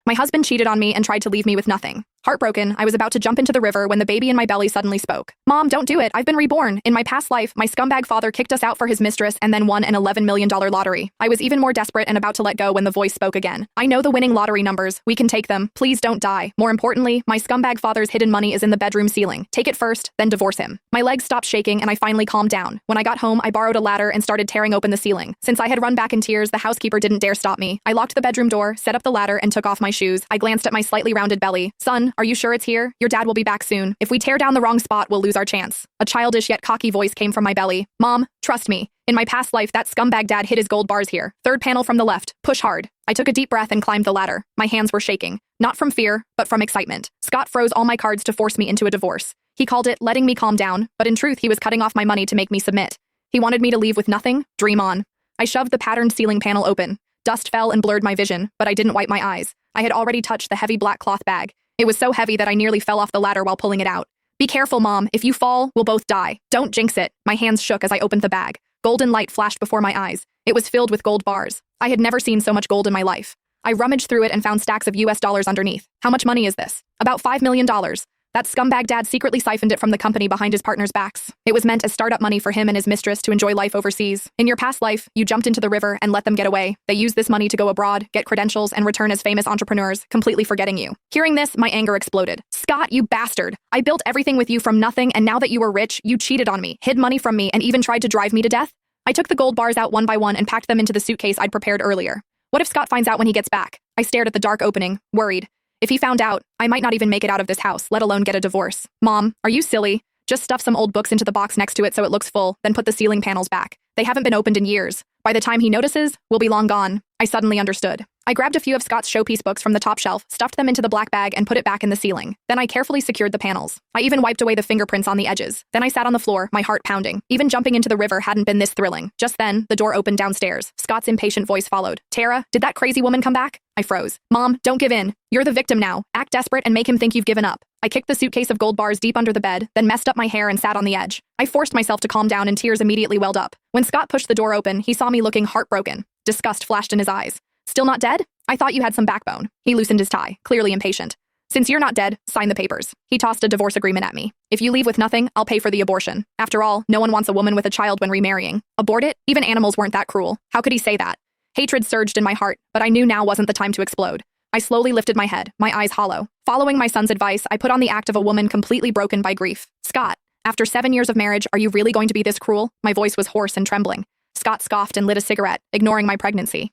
My husband cheated on me and tried to leave me with nothing. Heartbroken, I was about to jump into the river when the baby in my belly suddenly spoke. Mom, don't do it. I've been reborn. In my past life, my scumbag father kicked us out for his mistress and then won an $11 million lottery. I was even more desperate and about to let go when the voice spoke again. I know the winning lottery numbers. We can take them. Please don't die. More importantly, my scumbag father's hidden money is in the bedroom ceiling. Take it first, then divorce him. My legs stopped shaking and I finally calmed down. When I got home, I borrowed a ladder and started tearing open the ceiling. Since I had run back in tears, the housekeeper didn't dare stop me. I locked the bedroom door, set up the ladder, and took off my shoes. I glanced at my slightly rounded belly. Son, are you sure it's here? Your dad will be back soon. If we tear down the wrong spot, we'll lose our chance. A childish yet cocky voice came from my belly. Mom, trust me. In my past life, that scumbag dad hid his gold bars here. Third panel from the left. Push hard. I took a deep breath and climbed the ladder. My hands were shaking. Not from fear, but from excitement. Scott froze all my cards to force me into a divorce. He called it letting me calm down, but in truth, he was cutting off my money to make me submit. He wanted me to leave with nothing. Dream on. I shoved the patterned ceiling panel open. Dust fell and blurred my vision, but I didn't wipe my eyes. I had already touched the heavy black cloth bag. It was so heavy that I nearly fell off the ladder while pulling it out. Be careful, Mom. If you fall, we'll both die. Don't jinx it. My hands shook as I opened the bag. Golden light flashed before my eyes. It was filled with gold bars. I had never seen so much gold in my life. I rummaged through it and found stacks of US dollars underneath. How much money is this? About $5 million. That scumbag dad secretly siphoned it from the company behind his partner's backs. It was meant as startup money for him and his mistress to enjoy life overseas. In your past life, you jumped into the river and let them get away. They used this money to go abroad, get credentials, and return as famous entrepreneurs, completely forgetting you. Hearing this, my anger exploded. Scott, you bastard! I built everything with you from nothing, and now that you were rich, you cheated on me, hid money from me, and even tried to drive me to death? I took the gold bars out one by one and packed them into the suitcase I'd prepared earlier. What if Scott finds out when he gets back? I stared at the dark opening, worried. If he found out, I might not even make it out of this house, let alone get a divorce. Mom, are you silly? Just stuff some old books into the box next to it so it looks full, then put the ceiling panels back. They haven't been opened in years. By the time he notices, we'll be long gone. I suddenly understood. I grabbed a few of Scott's showpiece books from the top shelf, stuffed them into the black bag, and put it back in the ceiling. Then I carefully secured the panels. I even wiped away the fingerprints on the edges. Then I sat on the floor, my heart pounding. Even jumping into the river hadn't been this thrilling. Just then, the door opened downstairs. Scott's impatient voice followed. Tara, did that crazy woman come back? I froze. Mom, don't give in. You're the victim now. Act desperate and make him think you've given up. I kicked the suitcase of gold bars deep under the bed, then messed up my hair and sat on the edge. I forced myself to calm down and tears immediately welled up. When Scott pushed the door open, he saw me looking heartbroken. Disgust flashed in his eyes. Still not dead? I thought you had some backbone. He loosened his tie, clearly impatient. Since you're not dead, sign the papers. He tossed a divorce agreement at me. If you leave with nothing, I'll pay for the abortion. After all, no one wants a woman with a child when remarrying. Abort it? Even animals weren't that cruel. How could he say that? Hatred surged in my heart, but I knew now wasn't the time to explode. I slowly lifted my head, my eyes hollow. Following my son's advice, I put on the act of a woman completely broken by grief. Scott, after 7 years of marriage, are you really going to be this cruel? My voice was hoarse and trembling. Scott scoffed and lit a cigarette, ignoring my pregnancy.